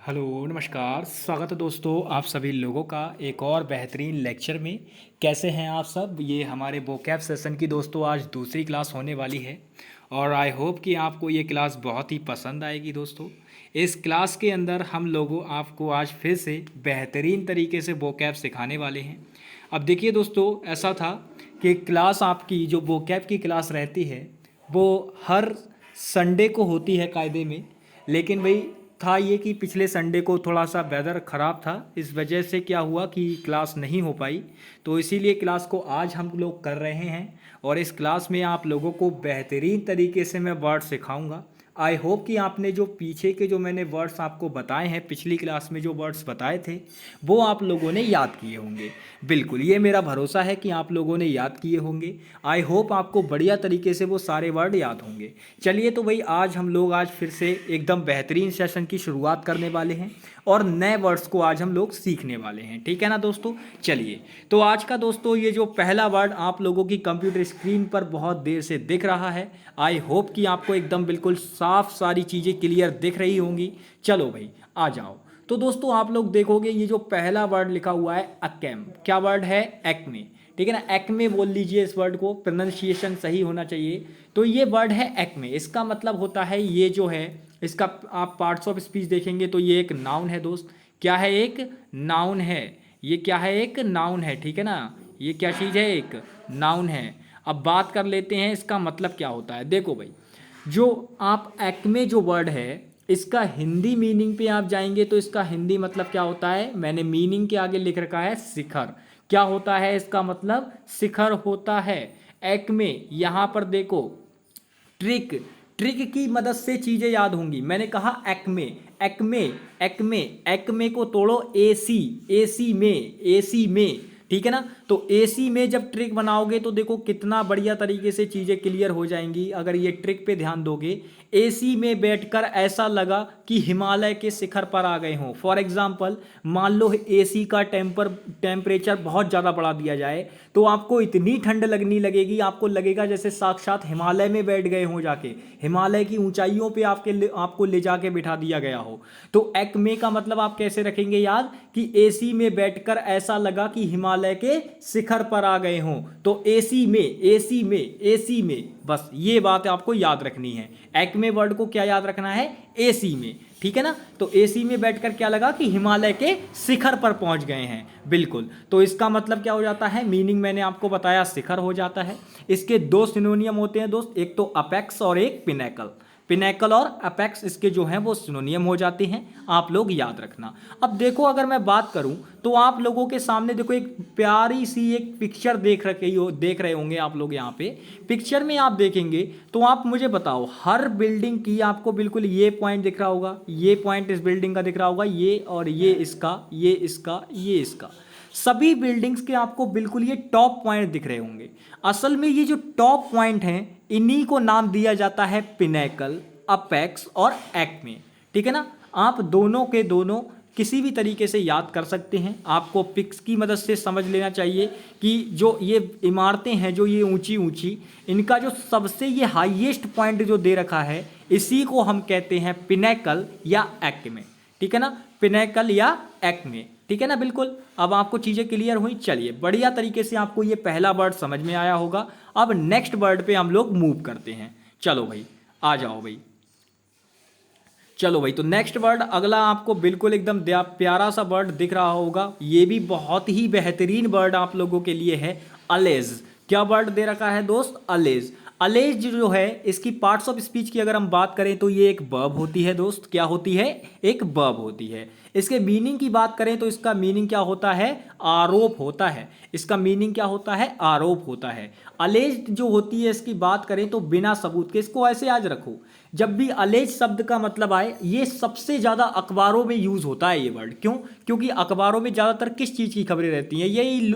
Hello नमस्कार, स्वागत है दोस्तों आप सभी लोगों का एक और बेहतरीन लेक्चर में। कैसे हैं आप सब। ये हमारे वोकैब सेशन की दोस्तों आज दूसरी क्लास होने वाली है और आई होप कि आपको ये क्लास बहुत ही पसंद आएगी दोस्तों। इस क्लास के अंदर हम लोगों आपको आज फिर से बेहतरीन तरीके से वोकैब सिखाने वाले हैं। अब देखिए दोस्तों, ऐसा था कि क्लास आपकी जो वोकैब की क्लास रहती है वो हर संडे को होती है कायदे में, लेकिन भाई था ये कि पिछले संडे को थोड़ा सा वेदर ख़राब था, इस वजह से क्या हुआ कि क्लास नहीं हो पाई। तो इसीलिए क्लास को आज हम लोग कर रहे हैं और इस क्लास में आप लोगों को बेहतरीन तरीके से मैं वर्ड सिखाऊंगा। आई होप कि आपने जो पीछे के जो मैंने वर्ड्स आपको बताए हैं, पिछली क्लास में जो वर्ड्स बताए थे वो आप लोगों ने याद किए होंगे। बिल्कुल, ये मेरा भरोसा है कि आप लोगों ने याद किए होंगे। आई होप आपको बढ़िया तरीके से वो सारे वर्ड याद होंगे। चलिए तो भाई आज फिर से एकदम बेहतरीन सेशन की शुरुआत करने वाले हैं और नए वर्ड्स को आज हम लोग सीखने वाले हैं, ठीक है ना दोस्तों। चलिए तो आज का दोस्तों ये जो पहला वर्ड आप लोगों की कंप्यूटर स्क्रीन पर बहुत देर से दिख रहा है, आई होप कि आपको एकदम बिल्कुल साफ सारी चीज़ें क्लियर दिख रही होंगी। चलो भाई आ जाओ। तो दोस्तों आप लोग देखोगे ये जो पहला वर्ड लिखा हुआ है अकेम, क्या वर्ड है, एक्मे, ठीक है ना। एक्मे बोल लीजिए, इस वर्ड को प्रोनाउंसिएशन सही होना चाहिए। तो ये वर्ड है एक्मे, इसका मतलब होता है ये जो है इसका आप पार्ट्स ऑफ स्पीच देखेंगे तो ये एक नाउन है दोस्त। क्या है, एक नाउन है। ये क्या है, एक नाउन है, ठीक है ना। ये क्या चीज़ है, एक नाउन है। अब बात कर लेते हैं इसका मतलब क्या होता है। देखो भाई, जो आप एक्मे जो वर्ड है इसका हिंदी मीनिंग पे आप जाएंगे तो इसका हिंदी मतलब क्या होता है, मैंने मीनिंग के आगे लिख रखा है शिखर। क्या होता है इसका मतलब, शिखर होता है। एक्मे, यहाँ पर देखो ट्रिक, ट्रिक की मदद से चीज़ें याद होंगी। मैंने कहा एक्मे, एक्मे, एक्मे, एक्मे को तोड़ो एसी, एसी में, एसी में, ठीक है ना। तो एसी में जब ट्रिक बनाओगे तो देखो कितना बढ़िया तरीके से चीज़ें क्लियर हो जाएंगी अगर ये ट्रिक पे ध्यान दोगे। एसी में बैठकर ऐसा लगा कि हिमालय के शिखर पर आ गए हों। फॉर एग्जाम्पल, मान लो एसी का टेम्परेचर बहुत ज़्यादा बढ़ा दिया जाए तो आपको इतनी ठंड लगनी लगेगी, आपको लगेगा जैसे साक्षात हिमालय में बैठ गए हों, जाके हिमालय की ऊंचाइयों पे आपको ले जाके बिठा दिया गया हो। तो एक्मे का मतलब आप कैसे रखेंगे याद, कि एसी में बैठकर ऐसा लगा कि हिमालय के शिखर पर आ गए हों। तो एसी में, एसी में, एसी में, बस ये बात आपको याद रखनी है। एक्मे वर्ड को क्या याद रखना है, एसी में, ठीक है ना। तो एसी में बैठकर क्या लगा कि हिमालय के शिखर पर पहुंच गए हैं, बिल्कुल। तो इसका मतलब क्या हो जाता है, मीनिंग मैंने आपको बताया शिखर हो जाता है। इसके दो सिनोनियम होते हैं दोस्त, एक तो अपेक्स और एक पिनेकल। पिनेकल और अपेक्स इसके जो हैं वो सिनोनियम हो जाते हैं, आप लोग याद रखना। अब देखो अगर मैं बात करूं तो आप लोगों के सामने देखो एक प्यारी सी एक पिक्चर देख रहे होंगे आप लोग। यहाँ पे पिक्चर में आप देखेंगे तो आप मुझे बताओ, हर बिल्डिंग की आपको बिल्कुल ये पॉइंट दिख रहा होगा, ये पॉइंट इस बिल्डिंग का दिख रहा होगा, ये और ये इसका, ये इसका, ये इसका, सभी बिल्डिंग्स के आपको बिल्कुल ये टॉप पॉइंट दिख रहे होंगे। असल में ये जो टॉप पॉइंट हैं इन्हीं को नाम दिया जाता है पिनेकल, अपेक्स और एक्मे, ठीक है ना। आप दोनों के दोनों किसी भी तरीके से याद कर सकते हैं। आपको पिक्स की मदद से समझ लेना चाहिए कि जो ये इमारतें हैं, जो ये ऊंची ऊंची, इनका जो सबसे ये हाईएस्ट पॉइंट जो दे रखा है इसी को हम कहते हैं पिनेकल या एक्मे, ठीक है ना। पिनेकल या एक्मे, ठीक है ना, बिल्कुल। अब आपको चीज़ें क्लियर हुई। चलिए, बढ़िया तरीके से आपको ये पहला वर्ड समझ में आया होगा। अब नेक्स्ट वर्ड पे हम लोग मूव करते हैं। चलो भाई आ जाओ भाई। चलो भाई, तो नेक्स्ट वर्ड अगला आपको बिल्कुल एकदम प्यारा सा वर्ड दिख रहा होगा। ये भी बहुत ही बेहतरीन वर्ड आप लोगों के लिए है, अलेज। क्या वर्ड दे रखा है दोस्त, अलेज। अलेज जो है इसकी पार्ट्स ऑफ स्पीच की अगर हम बात करें तो ये एक वर्ब होती है दोस्त। क्या होती है, एक वर्ब होती है। इसके मीनिंग की बात करें तो इसका मीनिंग क्या होता है, आरोप होता है। इसका मीनिंग क्या होता है, आरोप होता है। अलेज्ड जो होती है इसकी बात करें तो बिना सबूत के, इसको ऐसे याद रखो, जब भी अलेज शब्द का मतलब आए ये सबसे ज़्यादा अखबारों में यूज़ होता है ये वर्ड। क्यों, क्योंकि अखबारों में ज़्यादातर किस चीज़ की खबरें रहती हैं, यही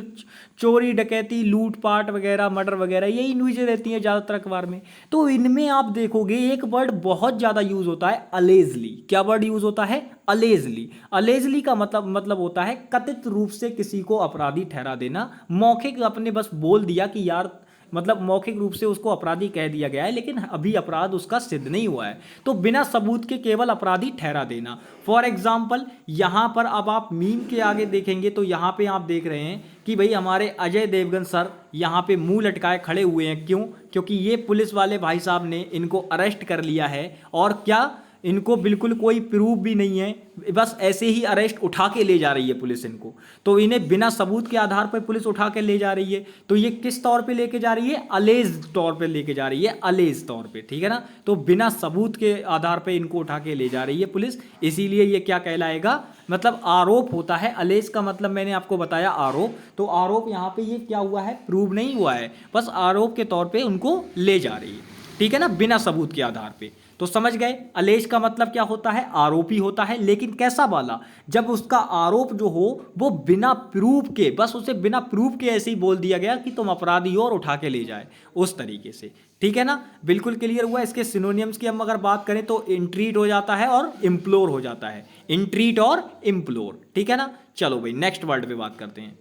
चोरी डकैती लूटपाट वगैरह मर्डर वगैरह, यही न्यूज़ें रहती हैं ज़्यादातर अखबार में। तो इनमें आप देखोगे एक वर्ड बहुत ज़्यादा यूज़ होता है, अलेजली। क्या वर्ड यूज़ होता है, अलेजली। अलेजली का मतलब होता है कथित रूप से किसी को अपराधी ठहरा देना। मौखिक अपने बस बोल दिया कि यार मतलब मौखिक रूप से उसको अपराधी कह दिया गया है, लेकिन अभी अपराध उसका सिद्ध नहीं हुआ है। तो बिना सबूत के केवल अपराधी ठहरा देना। फॉर एग्जाम्पल यहाँ पर अब आप मीम के आगे देखेंगे तो यहाँ पे आप देख रहे हैं कि भाई हमारे अजय देवगन सर यहाँ पे मुंह लटकाए खड़े हुए हैं। क्यों? क्योंकि ये पुलिस वाले भाई साहब ने इनको अरेस्ट कर लिया है, और क्या इनको बिल्कुल कोई प्रूफ भी नहीं है, बस ऐसे ही अरेस्ट उठा के ले जा रही है पुलिस इनको। तो इन्हें बिना सबूत के आधार पर पुलिस उठा के ले जा रही है। तो ये किस तौर पे लेके जा रही है? अलेज तौर पे लेके जा रही है, अलेज तौर पे, ठीक है ना। तो बिना सबूत के आधार पे इनको उठा के ले जा रही है पुलिस, इसीलिए ये क्या कहलाएगा? मतलब आरोप होता है। अलेज का मतलब मैंने आपको बताया आरोप। तो आरोप यहाँ पे ये क्या हुआ है? प्रूव नहीं हुआ है, बस आरोप के तौर पर उनको ले जा रही है, ठीक है ना, बिना सबूत के आधार पे। तो समझ गए अलेज का मतलब क्या होता है? आरोपी होता है। लेकिन कैसा वाला? जब उसका आरोप जो हो वो बिना प्रूफ के, बस उसे बिना प्रूफ के ऐसे ही बोल दिया गया कि तुम अपराधी हो और उठा के ले जाए, उस तरीके से, ठीक है ना। बिल्कुल क्लियर हुआ। इसके सिनोनियम्स की हम अगर बात करें तो इंट्रीट हो जाता है और इम्प्लोर हो जाता है। इंट्रीट और इम्प्लोर, ठीक है ना। चलो भाई नेक्स्ट वर्ड पे बात करते हैं।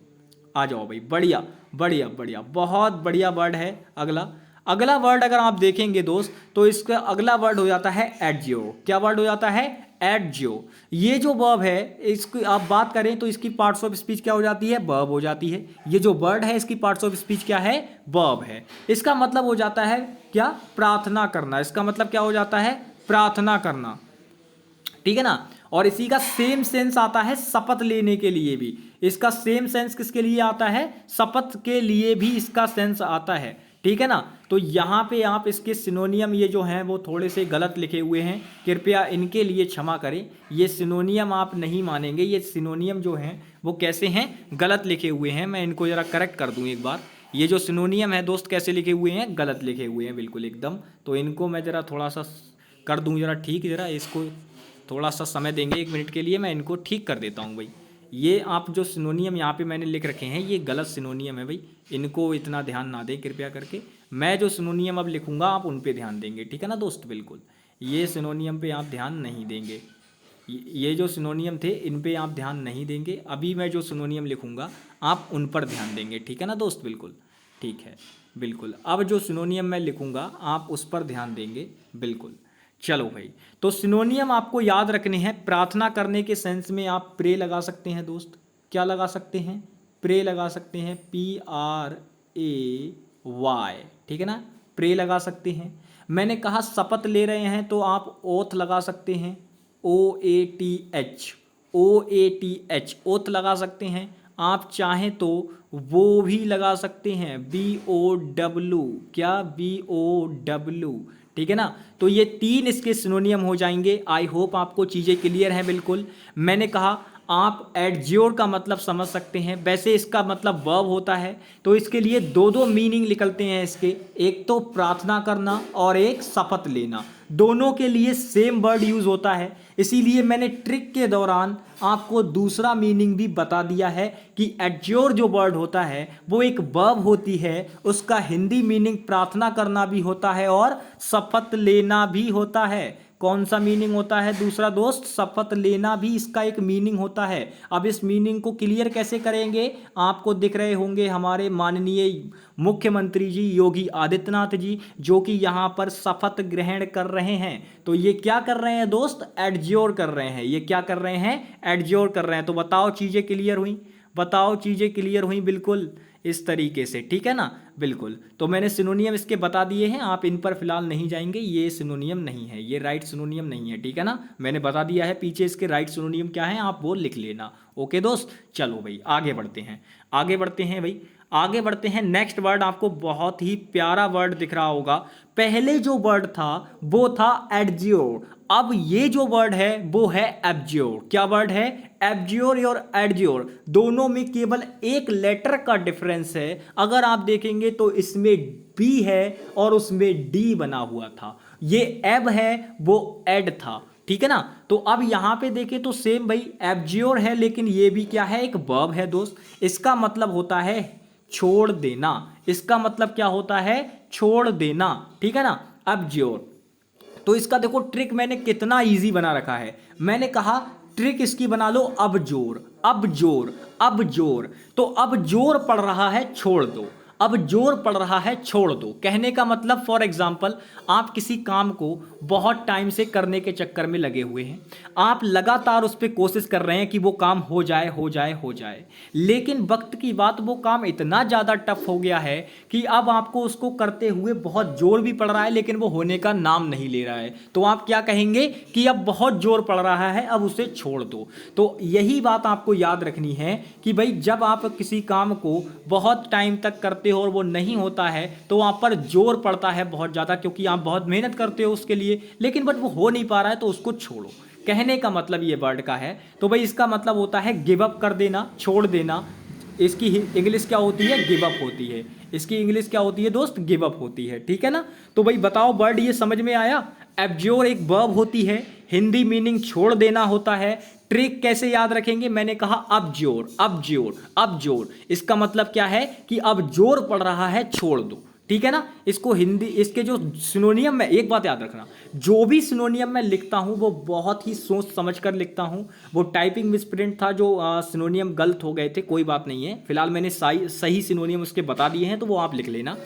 आ जाओ भाई, बढ़िया बढ़िया बढ़िया, बहुत बढ़िया वर्ड है अगला वर्ड अगर आप देखेंगे दोस्त तो इसका अगला वर्ड हो जाता है एडजियो। क्या वर्ड हो जाता है? एडजियो। ये जो वर्ब है इसकी आप बात करें तो इसकी पार्ट्स ऑफ स्पीच क्या हो जाती है? वर्ब हो जाती है। ये जो वर्ड है इसकी पार्ट्स ऑफ स्पीच क्या है? वर्ब है। इसका मतलब हो जाता है क्या? प्रार्थना करना। इसका मतलब क्या हो जाता है? प्रार्थना करना, ठीक है ना। और इसी का सेम सेंस आता है शपथ लेने के लिए भी। इसका सेम सेंस किसके लिए आता है? शपथ के लिए भी इसका सेंस आता है, ठीक है ना। तो यहाँ पे आप इसके सिनोनियम ये जो हैं वो थोड़े से गलत लिखे हुए हैं, कृपया इनके लिए क्षमा करें। ये सिनोनियम आप नहीं मानेंगे, ये सिनोनियम जो हैं वो कैसे हैं? गलत लिखे हुए हैं। मैं इनको ज़रा करेक्ट कर दूँ एक बार। ये जो सिनोनियम है दोस्त कैसे लिखे हुए हैं? गलत लिखे हुए हैं बिल्कुल एकदम। तो इनको मैं ज़रा थोड़ा सा कर दूँ ज़रा ठीक, ज़रा इसको थोड़ा सा समय देंगे 1 मिनट के लिए, मैं इनको ठीक कर देता हूँ भाई। ये आप जो सिनोनियम यहाँ पे मैंने लिख रखे हैं ये गलत सिनोनियम है भाई, इनको इतना ध्यान ना दें कृपया करके। मैं जो सिनोनियम अब लिखूंगा आप उन पे ध्यान देंगे, ठीक है ना दोस्त। बिल्कुल ये सिनोनियम पे आप ध्यान नहीं देंगे, ये जो सिनोनियम थे इन पे आप ध्यान नहीं देंगे। अभी मैं जो सिनोनियम लिखूंगा आप उन पर ध्यान देंगे, ठीक है ना दोस्त। बिल्कुल ठीक है, बिल्कुल। अब जो सिनोनियम मैं लिखूंगा आप उस पर ध्यान देंगे, बिल्कुल। चलो भाई, तो सिनोनियम आपको याद रखने हैं। प्रार्थना करने के सेंस में आप प्रे लगा सकते हैं दोस्त। क्या लगा सकते हैं? प्रे लगा सकते हैं, PRAY, ठीक है ना। प्रे लगा सकते हैं। मैंने कहा शपथ ले रहे हैं तो आप ओथ लगा सकते हैं, OATH, ओथ लगा सकते हैं। आप चाहें तो वो भी लगा सकते हैं, BOW, क्या? BOW, ठीक है ना। तो ये 3 इसके सिनोनियम हो जाएंगे। आई होप आपको चीज़ें क्लियर हैं बिल्कुल। मैंने कहा आप एडज्योर का मतलब समझ सकते हैं। वैसे इसका मतलब वर्ब होता है, तो इसके लिए 2 मीनिंग निकलते हैं इसके, एक तो प्रार्थना करना और एक शपथ लेना। दोनों के लिए सेम वर्ड यूज होता है, इसीलिए मैंने ट्रिक के दौरान आपको दूसरा मीनिंग भी बता दिया है कि एडज्योर जो वर्ड होता है वो एक वर्ब होती है, उसका हिंदी मीनिंग प्रार्थना करना भी होता है और शपथ लेना भी होता है। कौन सा मीनिंग होता है दूसरा दोस्त? शपथ लेना भी इसका एक मीनिंग होता है। अब इस मीनिंग को क्लियर कैसे करेंगे? आपको दिख रहे होंगे हमारे माननीय मुख्यमंत्री जी योगी आदित्यनाथ जी, जो कि यहाँ पर शपथ ग्रहण कर रहे हैं। तो ये क्या कर रहे हैं दोस्त? एडज्योर कर रहे हैं। ये क्या कर रहे हैं? एडज्योर कर रहे हैं। तो बताओ चीज़ें क्लियर हुई? बताओ चीज़ें क्लियर हुई? बिल्कुल इस तरीके से, ठीक है ना। बिल्कुल, तो मैंने सिनोनियम इसके बता दिए हैं, आप इन पर फिलहाल नहीं जाएंगे। ये सिनोनियम नहीं है, ये राइट सिनोनियम नहीं है, ठीक है ना। मैंने बता दिया है पीछे इसके राइट सिनोनियम क्या है, आप वो लिख लेना। ओके दोस्त, चलो भाई आगे बढ़ते हैं, आगे बढ़ते हैं भाई, आगे बढ़ते हैं। नेक्स्ट वर्ड आपको बहुत ही प्यारा वर्ड दिख रहा होगा। पहले जो वर्ड था वो था एडज्योर, अब ये जो वर्ड है वो है एब्ज्योर। क्या वर्ड है? एब्ज्योर और एडज्योर, दोनों में केवल एक लेटर का डिफरेंस है। अगर आप देखेंगे तो इसमें बी है और उसमें डी बना हुआ था। ये एब है, वो एड था, ठीक है ना। तो अब यहां पे देखें तो सेम भाई एब्ज्योर है, लेकिन ये भी क्या है? एक वर्ब है दोस्त। इसका मतलब होता है छोड़ देना। इसका मतलब क्या होता है? छोड़ देना, ठीक है ना। एब्ज्योर। तो इसका देखो ट्रिक मैंने कितना इजी बना रखा है। मैंने कहा ट्रिक इसकी बना लो अब जोर, अब जोर, अब जोर। तो अब जोर पड़ रहा है छोड़ दो। अब जोर पड़ रहा है छोड़ दो। कहने का मतलब फॉर एग्जाम्पल आप किसी काम को बहुत टाइम से करने के चक्कर में लगे हुए हैं, आप लगातार उस पर कोशिश कर रहे हैं कि वो काम हो जाए हो जाए हो जाए, लेकिन वक्त की बात वो काम इतना ज़्यादा टफ हो गया है कि अब आपको उसको करते हुए बहुत जोर भी पड़ रहा है लेकिन वो होने का नाम नहीं ले रहा है। तो आप क्या कहेंगे कि अब बहुत जोर पड़ रहा है, अब उसे छोड़ दो। तो यही बात आपको याद रखनी है कि भाई जब आप किसी काम को बहुत टाइम तक करते हो और वो नहीं होता है तो वहाँ पर जोर पड़ता है बहुत ज़्यादा, क्योंकि आप बहुत मेहनत करते हो उसके लिए, लेकिन बट वो हो नहीं पा रहा है तो उसको छोड़ो। कहने का मतलब ये वर्ड का है। तो भाई इसका मतलब होता है गिव अप कर देना, छोड़ देना। इसकी इंग्लिश क्या होती है? गिव अप होती है। इसकी इंग्लिश क्या होती है दोस्त? गिव अप होती है। ठीक है ना? तो भाई बताओ वर्ड ये समझ में आया? एब्ज्योर एक वर्ब होती है, हिंदी मीनिंग छोड़ देना होता है। ट्रिक कैसे याद रखेंगे? मैंने कहा अब जोर, अब जोर, अब जोर। इसका मतलब क्या है कि अब जोर पड़ रहा है, छोड़ दो। ठीक है ना? इसको हिंदी, इसके जो सिनोनियम में, एक बात याद रखना, जो भी सिनोनियम मैं लिखता हूं वो बहुत ही सोच समझ कर लिखता हूं। वो टाइपिंग मिसप्रिंट था, जो सिनोनियम गलत हो गए थे, कोई बात नहीं है, फिलहाल मैंने सही सिनोनियम उसके बता दिए हैं तो वो आप लिख लेना।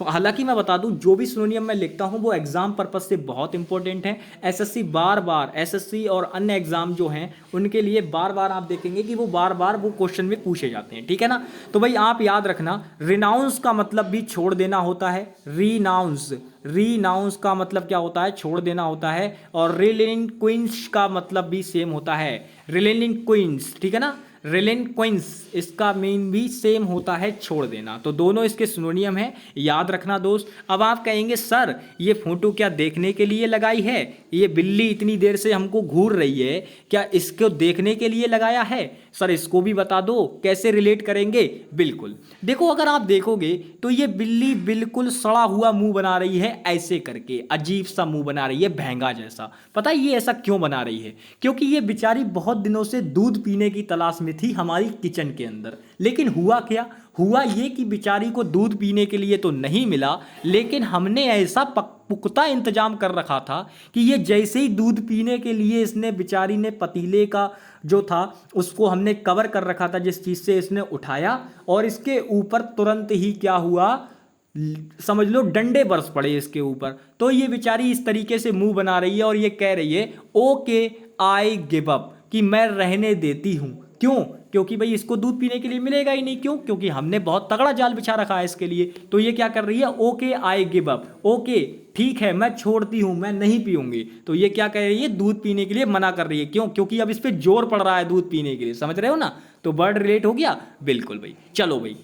हालांकि मैं बता दूं जो भी सिनोनियम मैं लिखता हूं वो एग्जाम पर्पस से बहुत इंपॉर्टेंट है। एसएससी बार बार, एसएससी और अन्य एग्जाम जो हैं उनके लिए बार बार आप देखेंगे कि वो बार बार वो क्वेश्चन में पूछे जाते हैं। ठीक है ना? तो भाई आप याद रखना, रिनाउंस का मतलब भी छोड़ देना होता है। रीनाउंस, रीनाउंस का मतलब क्या होता है? छोड़ देना होता है। और रिलिंक्विश का मतलब भी सेम होता है, रिलिंक्विश। ठीक है ना? रिलिंक्विश, इसका मीन भी सेम होता है, छोड़ देना। तो दोनों इसके सिनोनियम है, याद रखना दोस्त। अब आप कहेंगे सर ये फोटो क्या देखने के लिए लगाई है? ये बिल्ली इतनी देर से हमको घूर रही है, क्या इसको देखने के लिए लगाया है? सर इसको भी बता दो, कैसे रिलेट करेंगे? बिल्कुल देखो, अगर आप देखोगे तो ये बिल्ली बिल्कुल सड़ा हुआ मुंह बना रही है, ऐसे करके अजीब सा मुंह बना रही है, भैंगा जैसा। पता है ये ऐसा क्यों बना रही है? क्योंकि ये बेचारी बहुत दिनों से दूध पीने की तलाश में थी हमारी किचन के अंदर। लेकिन हुआ क्या? हुआ ये कि बेचारी को दूध पीने के लिए तो नहीं मिला, लेकिन हमने ऐसा पुख्ता इंतजाम कर रखा था कि ये जैसे ही दूध पीने के लिए इसने, बेचारी ने पतीले का जो था उसको हमने कवर कर रखा था जिस चीज़ से इसने उठाया, और इसके ऊपर तुरंत ही क्या हुआ, समझ लो डंडे बरस पड़े इसके ऊपर। तो ये बेचारी इस तरीके से मुंह बना रही है और ये कह रही है ओके आई गिव अप, कि मैं रहने देती हूं। क्यों? क्योंकि भाई इसको दूध पीने के लिए मिलेगा ही नहीं। क्यों? क्योंकि हमने बहुत तगड़ा जाल बिछा रखा है इसके लिए। तो ये क्या कर रही है? Okay I give up, okay ठीक है मैं छोड़ती हूं, मैं नहीं पीऊंगी। तो ये क्या कह रही है? दूध पीने के लिए मना कर रही है। क्यों? क्योंकि अब इस पर जोर पड़ रहा है दूध पीने के लिए। समझ रहे हो ना? तो वर्ड रिलेट हो गया। बिल्कुल भाई, चलो भाई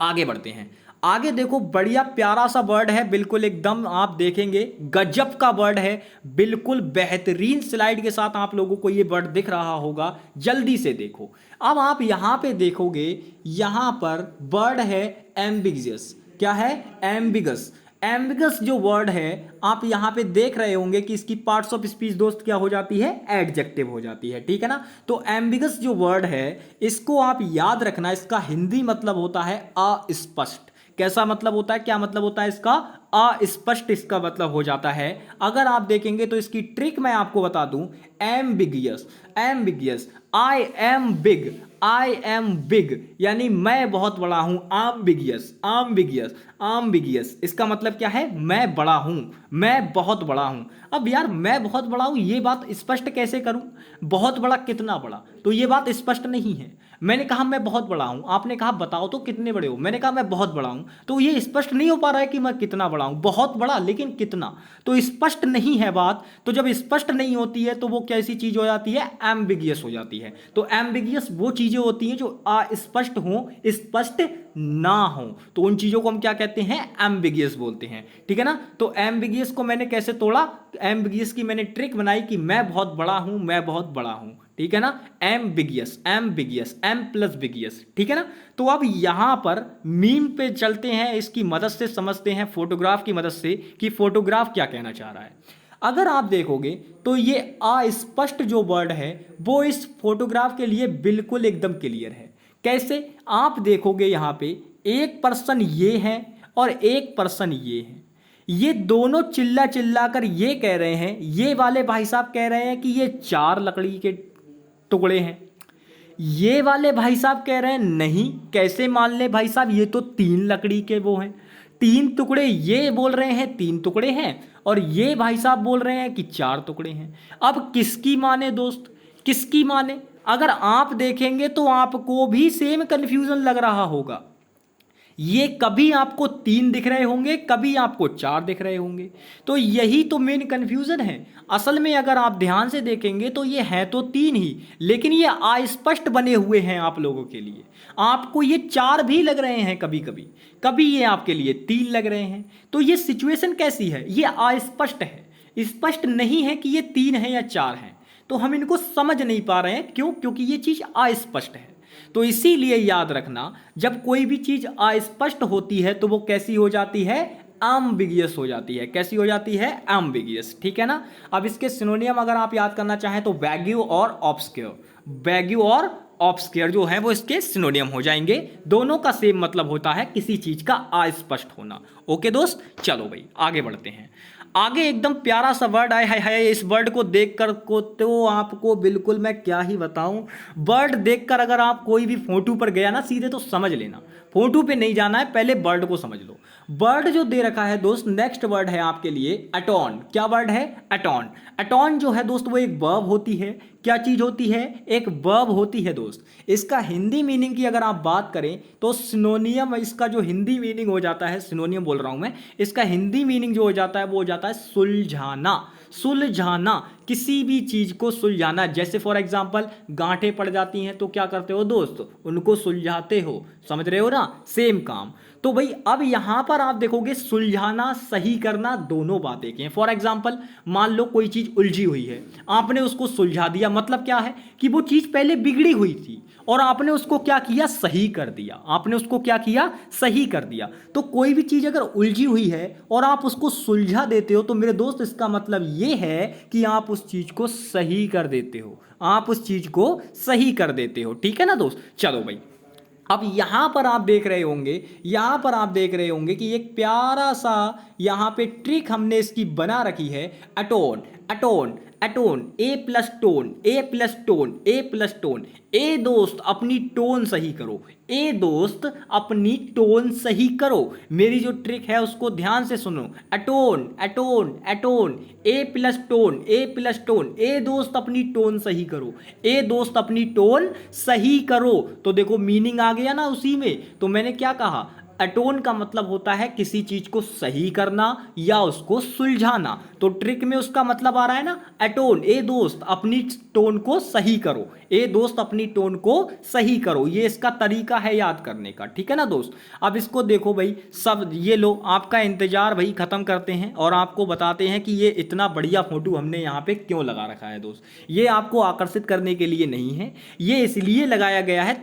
आगे बढ़ते हैं। आगे देखो, बढ़िया प्यारा सा वर्ड है, बिल्कुल एकदम आप देखेंगे गजब का वर्ड है, बिल्कुल बेहतरीन स्लाइड के साथ आप लोगों को ये वर्ड दिख रहा होगा। जल्दी से देखो। अब आप यहां पे देखोगे, यहां पर वर्ड है एम्बिगियस। क्या है? एम्बिगस। एम्बिगस जो वर्ड है आप यहां पे देख रहे होंगे कि इसकी पार्ट्स ऑफ स्पीच दोस्त क्या हो जाती है? एडजेक्टिव हो जाती है। ठीक है ना? तो एम्बिगस जो वर्ड है इसको आप याद रखना, इसका हिंदी मतलब होता है अस्पष्ट। कैसा मतलब होता है? क्या मतलब होता है इसका? अस्पष्ट इसका मतलब हो जाता है। अगर आप देखेंगे तो इसकी ट्रिक मैं आपको बता दूं, ambiguous, ambiguous, I am big, I am big यानी मैं बहुत बड़ा हूं। एम्बिगियस, एम्बिगियस, एम्बिगियस इसका मतलब क्या है? मैं बड़ा हूं, मैं बहुत बड़ा हूं। अब यार मैं बहुत बड़ा हूं, ये बात स्पष्ट कैसे करूं? बहुत बड़ा कितना बड़ा? तो ये बात स्पष्ट नहीं है। मैंने कहा मैं बहुत बड़ा हूं, आपने कहा बताओ तो कितने बड़े हो, मैंने कहा मैं बहुत बड़ा हूं, तो ये स्पष्ट नहीं हो पा रहा है कि मैं कितना बड़ा हूं। बहुत बड़ा लेकिन कितना, तो स्पष्ट नहीं है बात। तो जब स्पष्ट नहीं होती है तो वो कैसी चीज हो जाती है? एम्बिगियस हो जाती है। तो एम्बिगियस वो चीजें होती हैं जो अस्पष्ट हो, स्पष्ट ना हो, तो उन चीजों को हम क्या कहते हैं? एम्बिगियस बोलते हैं। ठीक है ना? तो एम्बिगियस को मैंने कैसे तोड़ा? एम्बिगियस की मैंने ट्रिक बनाई कि मैं बहुत बड़ा हूं, मैं बहुत बड़ा हूं। ठीक है ना? Ambiguous, ambiguous, am plus biguous. ठीक है ना? तो अब यहां पर मीम पे चलते हैं, इसकी मदद से समझते हैं, फोटोग्राफ की मदद से, कि फोटोग्राफ क्या कहना चाह रहा है। अगर आप देखोगे तो ये अस्पष्ट जो वर्ड है वो इस फोटोग्राफ के लिए बिल्कुल एकदम क्लियर है। कैसे? आप देखोगे यहां पे एक पर्सन ये है और एक पर्सन ये है, ये दोनों चिल्ला चिल्ला कर ये कह रहे हैं, ये वाले भाई साहब कह रहे हैं कि ये 4 लकड़ी के टुकड़े हैं, ये वाले भाई साहब कह रहे हैं नहीं, कैसे मान ले भाई साहब, ये तो 3 लकड़ी के वो हैं, 3 टुकड़े, ये बोल रहे हैं 3 टुकड़े हैं, और ये भाई साहब बोल रहे हैं कि 4 टुकड़े हैं। अब किसकी माने दोस्त, किसकी माने? अगर आप देखेंगे तो आपको भी सेम कंफ्यूजन लग रहा होगा। ये कभी आपको 3 दिख रहे होंगे, कभी आपको 4 दिख रहे होंगे, तो यही तो मेन कंफ्यूजन है। असल में अगर आप ध्यान से देखेंगे तो ये है तो 3 ही, लेकिन ये अस्पष्ट बने हुए हैं आप लोगों के लिए। आपको ये 4 भी लग रहे हैं कभी कभी, कभी ये आपके लिए 3 लग रहे हैं। तो ये सिचुएशन कैसी है? ये अस्पष्ट है, स्पष्ट नहीं है कि ये 3 है या 4 है। तो हम इनको समझ नहीं पा रहे हैं, क्यों? क्योंकि ये चीज अस्पष्ट है। तो इसीलिए याद रखना, जब कोई भी चीज अस्पष्ट होती है तो वो कैसी हो जाती है? एम्बिगियस हो जाती है। कैसी हो जाती है? एम्बिगियस। ठीक है ना। अब इसके सिनोनियम अगर आप याद करना चाहें तो वैग्यू और ऑब्सक्योर, वैग्यू और ऑब्सक्योर जो है वो इसके सिनोनियम हो जाएंगे। दोनों का सेम मतलब होता है किसी चीज का अस्पष्ट होना। ओके दोस्त, चलो भाई आगे बढ़ते हैं। आगे एकदम प्यारा सा वर्ड आया है। इस वर्ड को देखकर को तो आपको बिल्कुल मैं क्या ही बताऊं। वर्ड देखकर अगर आप कोई भी फोटो पर गया ना सीधे, तो समझ लेना, फोटो पे नहीं जाना है, पहले वर्ड को समझ लो। वर्ड जो दे रखा है दोस्त, नेक्स्ट वर्ड है आपके लिए एटॉन। क्या वर्ड है? एटॉन। एटॉन जो है दोस्त वो एक वर्ब होती है। क्या चीज होती है? एक वर्ब होती है दोस्त। इसका हिंदी मीनिंग की अगर आप बात करें तो सिनोनियम, इसका जो हिंदी मीनिंग हो जाता है, सिनोनियम बोल रहा हूं मैं, इसका हिंदी मीनिंग जो हो जाता है वो हो जाता है सुलझाना। सुलझाना, किसी भी चीज को सुलझाना। जैसे फॉर एग्जांपल गांठें पड़ जाती हैं तो क्या करते हो दोस्त? उनको सुलझाते हो। समझ रहे हो ना? सेम काम। तो भाई अब यहां पर आप देखोगे सुलझाना, सही करना, दोनों बातें एक हैं। फॉर एग्जांपल मान लो कोई चीज उलझी हुई है, आपने उसको सुलझा दिया, मतलब क्या है कि वो चीज पहले बिगड़ी हुई थी और आपने उसको क्या किया? सही कर दिया। आपने उसको क्या किया? सही कर दिया। तो कोई भी चीज अगर उलझी हुई है और आप उसको सुलझा देते हो तो मेरे दोस्त इसका मतलब ये है कि आप उस चीज को सही कर देते हो। आप उस चीज को सही कर देते हो। ठीक है ना दोस्त? चलो भाई, अब यहां पर आप देख रहे होंगे, यहां पर आप देख रहे होंगे कि एक प्यारा सा यहां पे ट्रिक हमने इसकी बना रखी है। एटोन, एटोन, एटोन, ए प्लस टोन, ए प्लस टोन, ए प्लस टोन। ए दोस्त अपनी टोन सही करो, ए दोस्त अपनी टोन सही करो। मेरी जो ट्रिक है उसको ध्यान से सुनो। एटोन, एटोन, एटोन, ए प्लस टोन, ए प्लस टोन। ए दोस्त अपनी टोन सही करो, ए दोस्त अपनी टोन सही करो। तो देखो मीनिंग आ गया ना उसी में। तो मैंने क्या कहा? एटोन का मतलब होता है किसी चीज को सही करना या उसको सुलझाना। तो ट्रिक में उसका मतलब आ रहा है ना, एटोन, ए दोस्त अपनी टोन को सही करो, ए दोस्त अपनी टोन को सही करो। ये इसका तरीका है याद करने का। ठीक है ना दोस्त? अब इसको देखो भाई, सब ये लो, आपका इंतजार भाई खत्म करते हैं और आपको बताते हैं कि ये इतना बढ़िया फोटो हमने यहाँ पे क्यों लगा रखा है दोस्त। ये आपको आकर्षित करने के लिए नहीं है, ये इसलिए लगाया गया है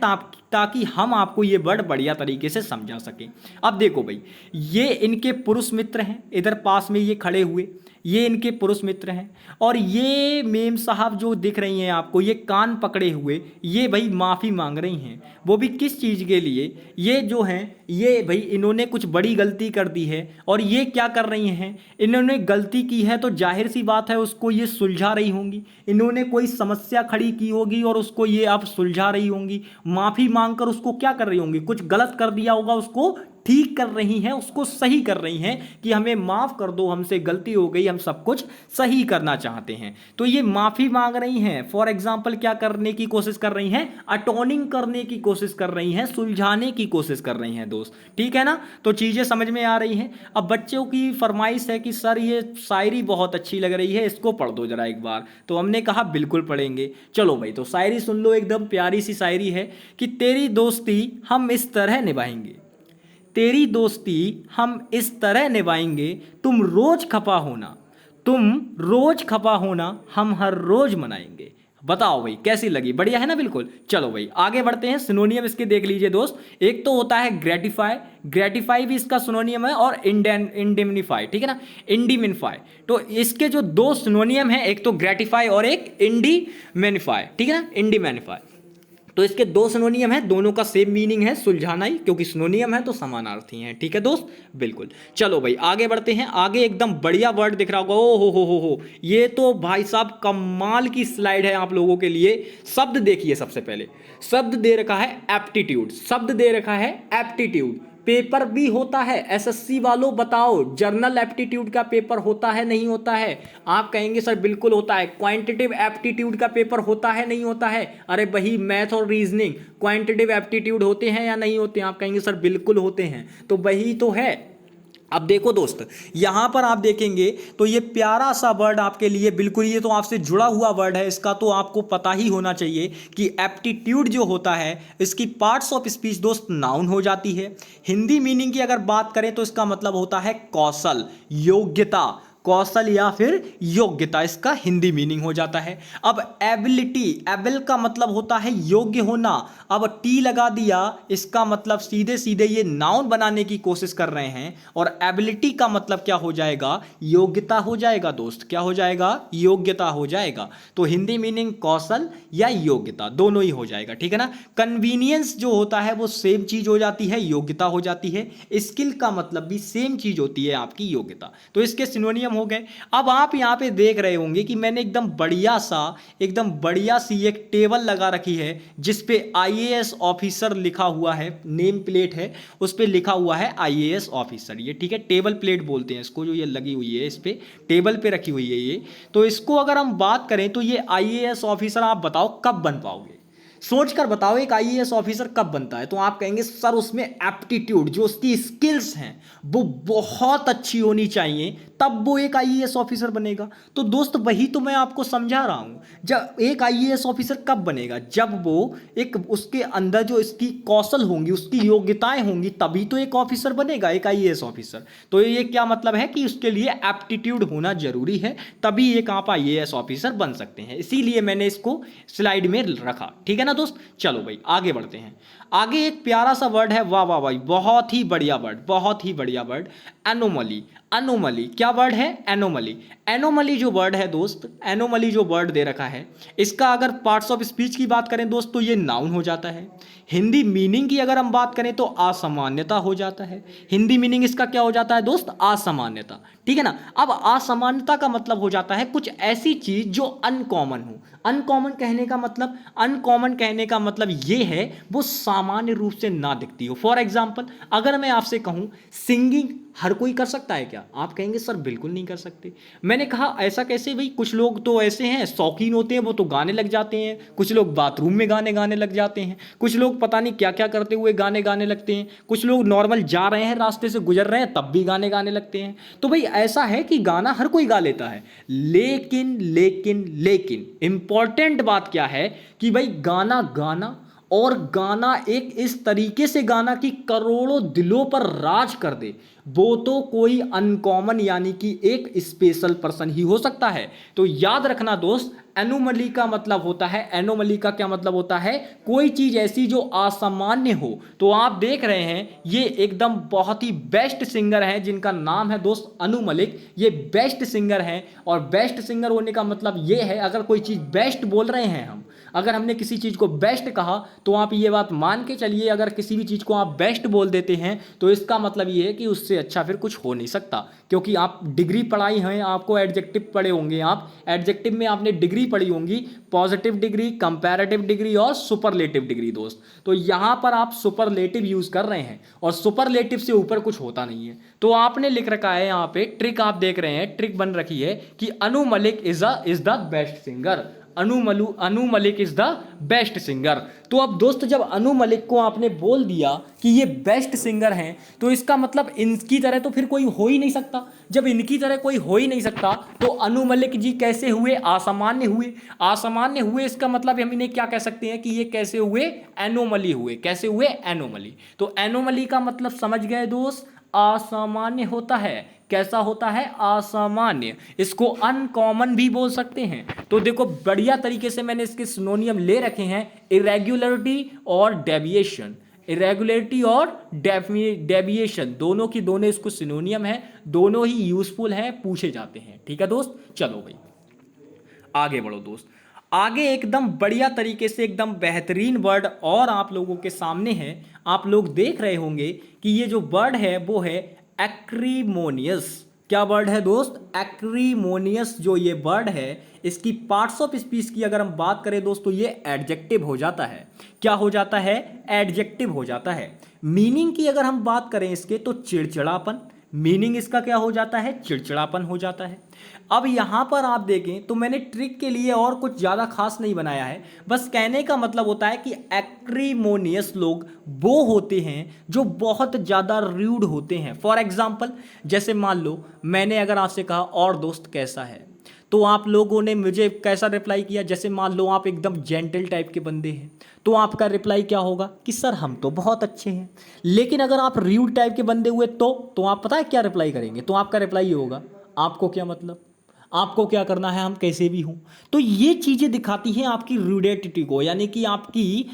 ताकि हम आपको ये वर्ड बढ़िया तरीके से समझा सकें। अब देखो भाई, ये इनके पुरुष मित्र हैं, इधर पास में ये खड़े हुए, ये इनके पुरुष मित्र हैं। और ये मेम साहब जो दिख रही हैं आपको, ये कान पकड़े हुए, ये भाई माफ़ी मांग रही हैं। वो भी किस चीज़ के लिए? ये जो हैं, ये भाई इन्होंने कुछ बड़ी गलती कर दी है और ये क्या कर रही हैं? इन्होंने गलती की है तो जाहिर सी बात है उसको ये सुलझा रही होंगी। इन्होंने कोई समस्या खड़ी की होगी और उसको ये अब सुलझा रही होंगी। माफ़ी मांगकर उसको क्या कर रही होंगी? कुछ गलत कर दिया होगा, उसको ठीक कर रही हैं, उसको सही कर रही हैं कि हमें माफ़ कर दो, हमसे गलती हो गई, हम सब कुछ सही करना चाहते हैं। तो ये माफ़ी मांग रही हैं। फॉर एग्जाम्पल क्या करने की कोशिश कर रही हैं? अटोनिंग करने की कोशिश कर रही हैं, सुलझाने की कोशिश कर रही हैं दोस्त। ठीक है ना? तो चीज़ें समझ में आ रही हैं। अब बच्चों की फरमाइश है कि सर ये शायरी बहुत अच्छी लग रही है, इसको पढ़ दो जरा एक बार। तो हमने कहा बिल्कुल पढ़ेंगे। चलो भाई, तो शायरी सुन लो, एकदम प्यारी सी शायरी है कि तेरी दोस्ती हम इस तरह निभाएंगे, तेरी दोस्ती हम इस तरह निभाएंगे, तुम रोज खफा होना, तुम रोज खफा होना, हम हर रोज मनाएंगे। बताओ भाई कैसी लगी? बढ़िया है ना? बिल्कुल। चलो भाई आगे बढ़ते हैं। सिनोनियम इसके देख लीजिए दोस्त। एक तो होता है ग्रेटिफाई, ग्रेटिफाई भी इसका सिनोनियम है, और इंडेमनिफाई। ठीक है ना? इंडिमिनिफाई। तो इसके जो 2 सिनोनियम है, एक तो ग्रेटिफाई और एक इंडिमेनिफाई। ठीक है ना? इंडिमेनिफाई। तो इसके दो सिनोनियम है, दोनों का सेम मीनिंग है, सुलझाना ही, क्योंकि सिनोनियम है तो समानार्थी हैं। ठीक है दोस्त, बिल्कुल। चलो भाई आगे बढ़ते हैं। आगे एकदम बढ़िया वर्ड दिख रहा होगा, ओ हो, ये तो भाई साहब कमाल की स्लाइड है आप लोगों के लिए। शब्द देखिए, सबसे पहले शब्द दे रखा है एप्टीट्यूड, शब्द दे रखा है एप्टीट्यूड। पेपर भी होता है एसएससी वालों, बताओ जर्नल एप्टीट्यूड का पेपर होता है नहीं होता है? आप कहेंगे सर बिल्कुल होता है। क्वांटिटेटिव एप्टीट्यूड का पेपर होता है नहीं होता है? अरे वही मैथ और रीजनिंग क्वांटिटेटिव एप्टीट्यूड होते हैं या नहीं होते हैं? आप कहेंगे सर बिल्कुल होते हैं, तो वही तो है। अब देखो दोस्त, यहां पर आप देखेंगे तो ये प्यारा सा वर्ड आपके लिए, बिल्कुल ये तो आपसे जुड़ा हुआ वर्ड है, इसका तो आपको पता ही होना चाहिए कि एप्टीट्यूड जो होता है इसकी पार्ट्स ऑफ स्पीच दोस्त नाउन हो जाती है। हिंदी मीनिंग की अगर बात करें तो इसका मतलब होता है कौशल, योग्यता, कौशल या फिर योग्यता, इसका हिंदी मीनिंग हो जाता है। अब एबिलिटी, एबल का मतलब होता है योग्य होना, अब टी लगा दिया, इसका मतलब सीधे सीधे ये नाउन बनाने की कोशिश कर रहे हैं, और एबिलिटी का मतलब क्या हो जाएगा? योग्यता हो जाएगा दोस्त। क्या हो जाएगा? योग्यता हो जाएगा। तो हिंदी मीनिंग कौशल या योग्यता, दोनों ही हो जाएगा। ठीक है ना। कन्वीनियंस जो होता है वो सेम चीज हो जाती है, योग्यता हो जाती है। स्किल का मतलब भी सेम चीज होती है, आपकी योग्यता। तो इसके सिनोनियम हो गए। अब आप यहां पे देख रहे होंगे कि मैंने एकदम बढ़िया सी एक टेबल लगा रखी है जिस पे आईएएस ऑफिसर लिखा हुआ है, नेम प्लेट है उस पे लिखा हुआ है आईएएस ऑफिसर। ये ठीक है, टेबल प्लेट बोलते हैं इसको, जो ये लगी हुई है इस पे टेबल पे रखी हुई है ये। तो इसको अगर हम बात करें तो ये आईएएस ऑफिसर आप बताओ कब बन पाओगे? सोचकर बताओ एक आईएएस ऑफिसर कब बनता है? तो आप कहेंगे सर उसमें एप्टीट्यूड, जो उसकी स्किल्स हैं वो बहुत अच्छी होनी चाहिए, तब वो एक आईएएस ऑफिसर बनेगा। तो दोस्त वही तो मैं आपको समझा रहा हूं। जब एक आईएएस ऑफिसर कब बनेगा? जब वो एक उसके अंदर जो इसकी कौशल होंगी, उसकी योग्यताएं होंगी, तभी तो एक ऑफिसर बनेगा, एक आईएएस ऑफिसर। तो ये क्या मतलब है कि उसके लिए एप्टीट्यूड होना जरूरी है, तभी एक आप आईएएस ऑफिसर बन सकते हैं। इसीलिए मैंने इसको स्लाइड में रखा। ठीक है ना दोस्त। चलो भाई आगे बढ़ते हैं। आगे एक प्यारा सा वर्ड है, वाह वाह भाई, बहुत ही बढ़िया वर्ड, बहुत ही बढ़िया वर्ड, एनोमली। एनोमली क्या वर्ड है? एनोमली। एनोमली जो वर्ड है दोस्त, एनोमली जो वर्ड दे रखा है, इसका अगर पार्ट्स ऑफ स्पीच की बात करें दोस्त तो ये नाउन हो जाता है। हिंदी मीनिंग की अगर हम बात करें तो असामान्यता हो जाता है। हिंदी मीनिंग इसका क्या हो जाता है दोस्त? असामान्यता। ठीक है ना। अब असामान्यता का मतलब हो जाता है कुछ ऐसी चीज जो अनकॉमन हो। अनकॉमन कहने का मतलब, अनकॉमन कहने का मतलब ये है वो सामान्य रूप से ना दिखती हो। फॉर एग्जाम्पल अगर मैं आपसे कहूं सिंगिंग हर कोई कर सकता है क्या? आप कहेंगे सर बिल्कुल नहीं कर सकते। मैंने कहा ऐसा कैसे भाई? कुछ लोग तो ऐसे हैं शौकीन होते हैं, वो तो गाने लग जाते हैं, कुछ लोग बाथरूम में गाने गाने लग जाते हैं, कुछ लोग पता नहीं क्या क्या करते हुए गाने गाने लगते हैं, कुछ लोग नॉर्मल जा रहे हैं रास्ते से गुजर रहे हैं तब भी गाने गाने लगते हैं। तो भाई ऐसा है कि गाना हर कोई गा लेता है, लेकिन लेकिन लेकिन इंपॉर्टेंट बात क्या है कि भाई गाना गाना, और गाना एक इस तरीके से गाना कि करोड़ों दिलों पर राज कर दे, वो तो कोई अनकॉमन यानी कि एक स्पेशल पर्सन ही हो सकता है। तो याद रखना दोस्त, एनोमली का मतलब होता है, एनोमली का क्या मतलब होता है? कोई चीज ऐसी जो असामान्य हो। तो आप देख रहे हैं ये एकदम बहुत ही बेस्ट सिंगर हैं जिनका नाम है दोस्त अनु मलिक। ये बेस्ट सिंगर हैं, और बेस्ट सिंगर होने का मतलब ये है, अगर कोई चीज बेस्ट बोल रहे हैं हम, अगर हमने किसी चीज को बेस्ट कहा तो आप ये बात मान के चलिए, अगर किसी भी चीज को आप बेस्ट बोल देते हैं तो इसका मतलब ये है कि उससे अच्छा फिर कुछ हो नहीं सकता, क्योंकि आप डिग्री पढ़ाई हैं, आपको एडजेक्टिव पढ़े होंगे, आप एडजेक्टिव में आपने डिग्री पढ़ी होंगी, पॉजिटिव डिग्री, कंपैरेटिव डिग्री और सुपरलेटिव डिग्री दोस्त। तो यहां पर आप सुपरलेटिव यूज कर रहे हैं, और सुपरलेटिव से ऊपर कुछ होता नहीं है। तो आपने लिख रखा है यहां पे ट्रिक, आप देख रहे हैं ट्रिक बन रखी है कि Anu Malik is the best singer. Anu Malik is the best singer. तो अब दोस्त जब अनु मलिक को आपने बोल दिया कि ये बेस्ट सिंगर हैं, तो इसका मतलब इनकी तरह तो फिर कोई हो ही नहीं सकता। जब इनकी तरह कोई हो ही नहीं सकता तो अनु मलिक जी कैसे हुए? असामान्य हुए। असामान्य हुए इसका मतलब हम इन्हें क्या कह सकते हैं कि ये कैसे हुए? एनोमली हुए। कैसे हुए? एनोमली। तो एनोमली का मतलब समझ गए दोस्त, असामान्य होता है। कैसा होता है? असामान्य। इसको अनकॉमन भी बोल सकते हैं। तो देखो बढ़िया तरीके से मैंने इसके सिनोनियम ले रखे हैं, इरेगुलरिटी और डेविएशन। इरेगुलरिटी और डेविएशन दोनों की दोनों इसको सिनोनियम है, दोनों ही यूजफुल हैं, पूछे जाते हैं। ठीक है दोस्त। चलो भाई आगे बढ़ो दोस्त। आगे एकदम बढ़िया तरीके से एकदम बेहतरीन वर्ड और आप लोगों के सामने है। आप लोग देख रहे होंगे कि ये जो वर्ड है वो है एक्रीमोनियस। क्या वर्ड है दोस्त? एक्रीमोनियस जो ये वर्ड है, इसकी पार्ट्स ऑफ स्पीच की अगर हम बात करें दोस्तों, ये एडजेक्टिव हो जाता है। क्या हो जाता है? एडजेक्टिव हो जाता है। मीनिंग की अगर हम बात करें इसके, तो चिड़चिड़ापन। मीनिंग इसका क्या हो जाता है? चिड़चिड़ापन हो जाता है। अब यहां पर आप देखें तो मैंने ट्रिक के लिए और कुछ ज़्यादा खास नहीं बनाया है, बस कहने का मतलब होता है कि एक्रीमोनियस लोग वो होते हैं जो बहुत ज़्यादा रूड होते हैं। फॉर एग्जाम्पल, जैसे मान लो मैंने अगर आपसे कहा और दोस्त कैसा है, तो आप लोगों ने मुझे कैसा रिप्लाई किया? जैसे मान लो आप एकदम जेंटल टाइप के बंदे हैं, तो आपका रिप्लाई क्या होगा कि सर हम तो बहुत अच्छे हैं। लेकिन अगर आप रूड टाइप के बंदे हुए तो आप पता है क्या रिप्लाई करेंगे? तो आपका रिप्लाई ये होगा, आपको क्या मतलब, आपको क्या करना है, हम कैसे भी हूं। तो ये चीजें दिखाती हैं आपकी रूडेटिटी को, यानी कि आपकी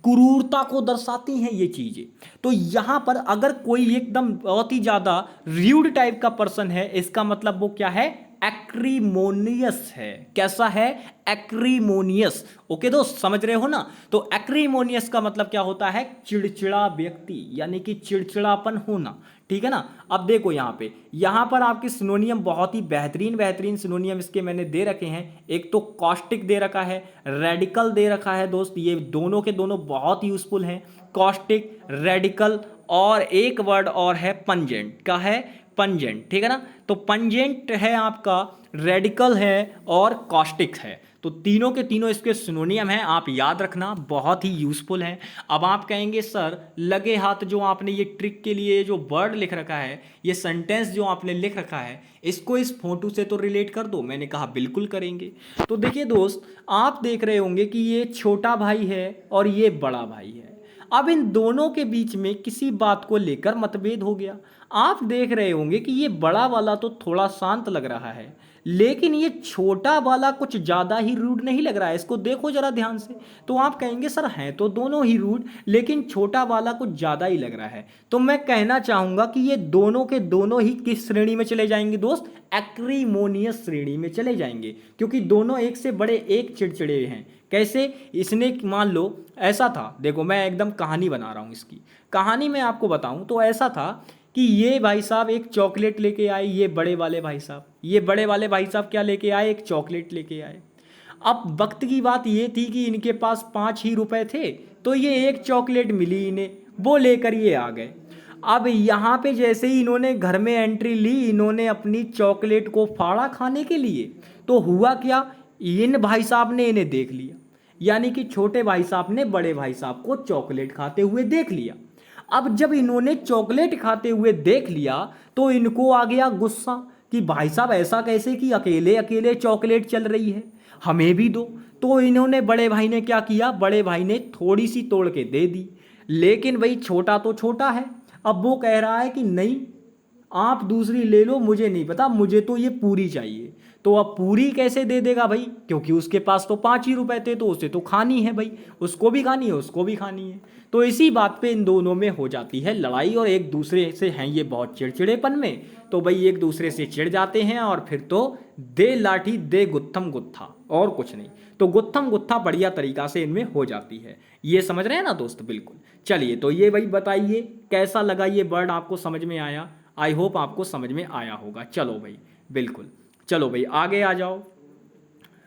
क्रूरता को दर्शाती हैं ये चीजें। तो यहां पर अगर कोई एकदम बहुत ही ज्यादा रूड टाइप का पर्सन है, इसका मतलब वो क्या है? एक्रीमोनियस है। कैसा है? एक्रीमोनियस। ओके दोस्त, समझ रहे हो ना? तो एक्रीमोनियस का मतलब क्या होता है? चिड़चिड़ा व्यक्ति, यानी कि चिड़चिड़ापन होना। ठीक है ना? अब देखो यहां पर आपके सिनोनियम बहुत ही बेहतरीन बेहतरीन सिनोनियम इसके मैंने दे रखे हैं। एक तो कॉस्टिक दे रखा है, रेडिकल दे रखा है दोस्त। ये दोनों के दोनों बहुत यूजफुल हैं, कॉस्टिक, रेडिकल। और एक वर्ड और है पंजेंट। का है? पंजेंट। ठीक है ना? तो पंजेंट है आपका, रेडिकल है और कॉस्टिक है। तो तीनों के तीनों इसके सिनोनियम हैं, आप याद रखना, बहुत ही यूजफुल हैं। अब आप कहेंगे सर लगे हाथ जो आपने ये ट्रिक के लिए जो वर्ड लिख रखा है, ये सेंटेंस जो आपने लिख रखा है, इसको इस फोटो से तो रिलेट कर दो। मैंने कहा बिल्कुल करेंगे। तो देखिए दोस्त, आप देख रहे होंगे कि ये छोटा भाई है और ये बड़ा भाई है। अब इन दोनों के बीच में किसी बात को लेकर मतभेद हो गया। आप देख रहे होंगे कि ये बड़ा वाला तो थोड़ा शांत लग रहा है, लेकिन ये छोटा वाला कुछ ज़्यादा ही रूड नहीं लग रहा है। इसको देखो जरा ध्यान से। तो आप कहेंगे सर हैं तो दोनों ही रूड, लेकिन छोटा वाला कुछ ज़्यादा ही लग रहा है। तो मैं कहना चाहूँगा कि ये दोनों के दोनों ही किस श्रेणी में चले जाएंगे दोस्त? एक्रीमोनियस श्रेणी में चले जाएंगे, क्योंकि दोनों एक से बड़े एक चिड़चिड़े हैं। कैसे? इसने मान लो ऐसा था, देखो मैं एकदम कहानी बना रहा हूँ इसकी। कहानी में आपको बताऊँ तो ऐसा था कि ये भाई साहब एक चॉकलेट लेके आए, ये बड़े वाले भाई साहब, ये बड़े वाले भाई साहब क्या लेके आए? एक चॉकलेट लेके आए। अब वक्त की बात ये थी कि इनके पास 5 ही रुपए थे, तो ये एक चॉकलेट मिली इन्हें, वो लेकर ये आ गए। अब यहाँ पे जैसे ही इन्होंने घर में एंट्री ली, इन्होंने अपनी चॉकलेट को फाड़ा खाने के लिए। तो हुआ क्या? इन भाई साहब ने इन्हें देख लिया, यानी कि छोटे भाई साहब ने बड़े भाई साहब को चॉकलेट खाते हुए देख लिया। अब जब इन्होंने चॉकलेट खाते हुए देख लिया, तो इनको आ गया गुस्सा कि भाई साहब ऐसा कैसे कि अकेले अकेले चॉकलेट चल रही है, हमें भी दो। तो इन्होंने, बड़े भाई ने क्या किया? बड़े भाई ने थोड़ी सी तोड़ के दे दी। लेकिन भाई छोटा तो छोटा है, अब वो कह रहा है कि नहीं, आप दूसरी ले लो, मुझे नहीं पता, मुझे तो ये पूरी चाहिए। तो अब पूरी कैसे दे देगा भाई? क्योंकि उसके पास तो 5 ही रुपए थे, तो उसे तो खानी है भाई, उसको भी खानी है, उसको भी खानी है। तो इसी बात पे इन दोनों में हो जाती है लड़ाई, और एक दूसरे से हैं ये बहुत चिड़चिड़ेपन में। तो भाई एक दूसरे से चिढ़ जाते हैं, और फिर तो दे लाठी दे गुत्थम गुत्था, और कुछ नहीं। तो गुत्थम गुत्था बढ़िया तरीका से इनमें हो जाती है। ये समझ रहे हैं ना दोस्त? बिल्कुल। चलिए, तो ये भाई बताइए कैसा लगा ये वर्ड, आपको समझ में आया? आई होप आपको समझ में आया होगा। चलो भाई, बिल्कुल। चलो भाई आगे आ जाओ।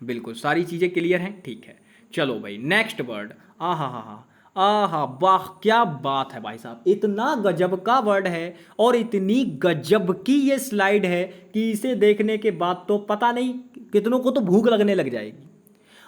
बिल्कुल सारी चीज़ें क्लियर हैं? ठीक है। चलो भाई नेक्स्ट वर्ड। आहा हा हा, आहा वाह, क्या बात है भाई साहब, इतना गजब का वर्ड है और इतनी गजब की ये स्लाइड है कि इसे देखने के बाद तो पता नहीं कितनों को तो भूख लगने लग जाएगी,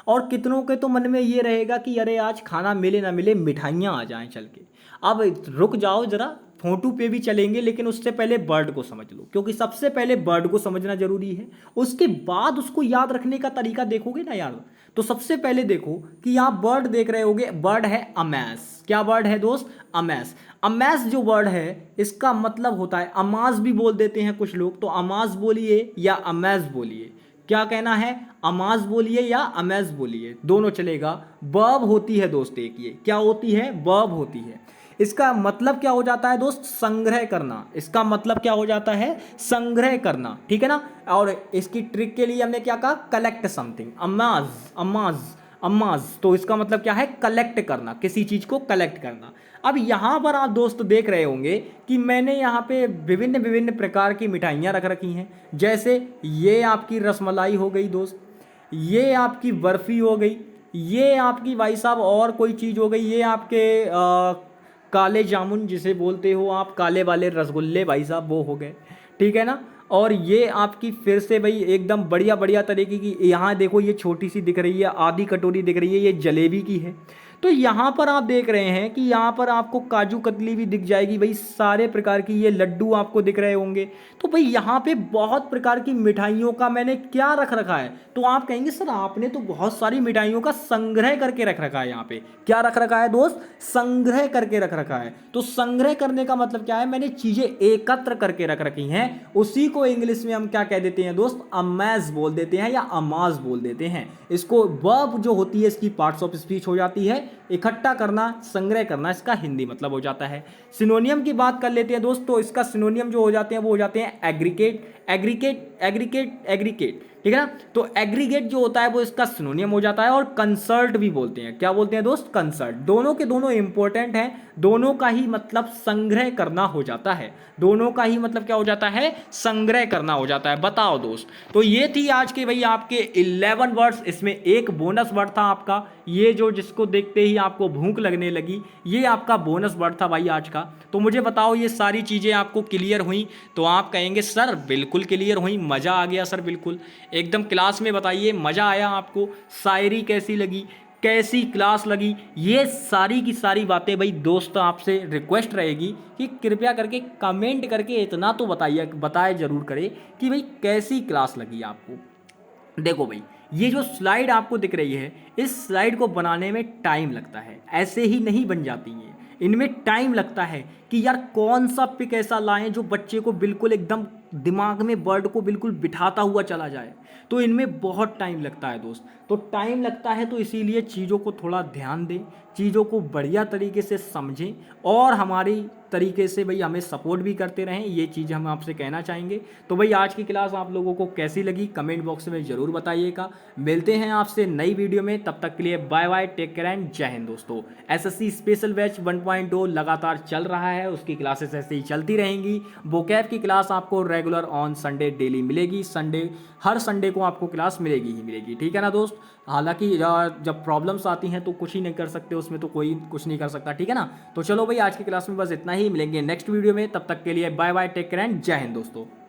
और कितनों के तो मन में ये रहेगा कि अरे आज खाना मिले ना मिले, मिठाइयाँ आ जाएं चल के। अब रुक जाओ जरा, फोटो पे भी चलेंगे, लेकिन उससे पहले बर्ड को समझ लो, क्योंकि सबसे पहले बर्ड को समझना जरूरी है, उसके बाद उसको याद रखने का तरीका देखोगे ना यार। तो सबसे पहले देखो कि यहाँ बर्ड देख रहे होगे, बर्ड है अमैस। क्या बर्ड है दोस्त? अमैस। अमैस जो वर्ड है, इसका मतलब होता है, अमाज भी बोल देते हैं कुछ लोग, तो अमाज बोलिए या अमैस बोलिए। क्या कहना है? अमाज बोलिए या अमैज बोलिए, दोनों चलेगा। वर्ब होती है दोस्त एक, ये क्या होती है? वर्ब होती है। इसका मतलब क्या हो जाता है दोस्त, संग्रह करना। इसका मतलब क्या हो जाता है, संग्रह करना, ठीक है ना। और इसकी ट्रिक के लिए हमने क्या कहा, कलेक्ट समथिंग, अमाज अमाज अमाज, तो इसका मतलब क्या है, कलेक्ट करना, किसी चीज को कलेक्ट करना। अब यहां पर आप दोस्त देख रहे होंगे कि मैंने यहाँ पे विभिन्न विभिन्न प्रकार की मिठाइयाँ रख रखी हैं। जैसे ये आपकी रसमलाई हो गई दोस्त, ये आपकी बर्फी हो गई, ये आपकी भाई साहब और कोई चीज़ हो गई, ये आपके काले जामुन जिसे बोलते हो आप, काले वाले रसगुल्ले भाई साहब वो हो गए, ठीक है ना। और ये आपकी फिर से भाई एकदम बढ़िया बढ़िया तरीके की, यहाँ देखो ये छोटी सी दिख रही है, आधी कटोरी दिख रही है, ये जलेबी की है। तो यहाँ पर आप देख रहे हैं कि यहाँ पर आपको काजू कतली भी दिख जाएगी भाई, सारे प्रकार की ये लड्डू आपको दिख रहे होंगे। तो भाई यहाँ पे बहुत प्रकार की मिठाइयों का मैंने क्या रख रखा है, तो आप कहेंगे सर आपने तो बहुत सारी मिठाइयों का संग्रह करके रख रखा है। यहाँ पे क्या रख रखा है दोस्त, संग्रह करके रख रखा है। तो संग्रह करने का मतलब क्या है, मैंने चीजें एकत्र करके रख रखी हैं, उसी को इंग्लिश में हम क्या कह देते हैं दोस्त, अमेज बोल देते हैं या अमाज बोल देते हैं। इसको वर्ब जो होती है इसकी पार्ट्स ऑफ स्पीच हो जाती है, इकट्ठा करना, संग्रह करना, इसका हिंदी मतलब हो जाता है। सिनोनियम की बात कर लेते हैं दोस्त, तो इसका सिनोनियम जो हो जाते हैं वो हो जाते हैं एग्रीगेट, एग्रीगेट, एग्रीगेट, एग्रीगेट, ठीक है ना। तो एग्रीगेट जो होता है वो इसका सिनोनियम हो जाता है। और कंसर्ट भी बोलते हैं, क्या बोलते हैं दोस्त, कंसर्ट। दोनों के दोनों इंपॉर्टेंट हैं, दोनों का ही मतलब संग्रह करना हो जाता है, दोनों का ही मतलब क्या हो जाता है, संग्रह करना हो जाता है। बताओ दोस्त, तो ये थी आज के भाई आपके 11 वर्ड्स, इसमें एक बोनस वर्ड था आपका, ये जो जिसको देखते ही आपको भूख लगने लगी, ये आपका बोनस वर्ड था भाई आज का। तो मुझे बताओ ये सारी चीज़ें आपको क्लियर हुई, तो आप कहेंगे सर बिल्कुल क्लियर हुई, मज़ा आ गया सर, बिल्कुल एकदम कृपया में बताइए मज़ा आया आपको, शायरी कैसी लगी, कैसी क्लास लगी, ये सारी की सारी बातें भाई दोस्त आपसे रिक्वेस्ट रहेगी कि कृपया करके कमेंट करके इतना तो बताए ज़रूर करें कि भाई कैसी क्लास लगी आपको। देखो भाई ये जो स्लाइड आपको दिख रही है, इस स्लाइड को बनाने में टाइम लगता है, ऐसे ही नहीं बन जाती हैं, इनमें टाइम लगता है कि यार कौन सा पिक ऐसा लाएं जो बच्चे को बिल्कुल एकदम दिमाग में वर्ड को बिल्कुल बिठाता हुआ चला जाए। तो इनमें बहुत टाइम लगता है दोस्त, तो टाइम लगता है, तो इसीलिए चीज़ों को थोड़ा ध्यान दें, चीज़ों को बढ़िया तरीके से समझें और हमारी तरीके से भाई हमें सपोर्ट भी करते रहें, ये चीज़ हम आपसे कहना चाहेंगे। तो भाई आज की क्लास आप लोगों को कैसी लगी कमेंट बॉक्स में ज़रूर बताइएगा। मिलते हैं आपसे नई वीडियो में, तब तक के लिए bye bye, take care and जय हिंद दोस्तों। एसएससी स्पेशल बैच 1.0 लगातार चल रहा है, उसकी क्लासेस ऐसे ही चलती रहेंगी। वोकैब की क्लास आपको रेगुलर ऑन संडे डेली मिलेगी, हर संडे को आपको क्लास मिलेगी ही मिलेगी, ठीक है ना दोस्त। हालांकि जब प्रॉब्लम्स आती हैं तो कुछ ही नहीं कर सकते, उसमें तो कोई कुछ नहीं कर सकता, ठीक है ना। तो चलो भाई आज की क्लास में बस इतना ही, मिलेंगे नेक्स्ट वीडियो में, तब तक के लिए bye bye, take care and जय हिंद दोस्तों।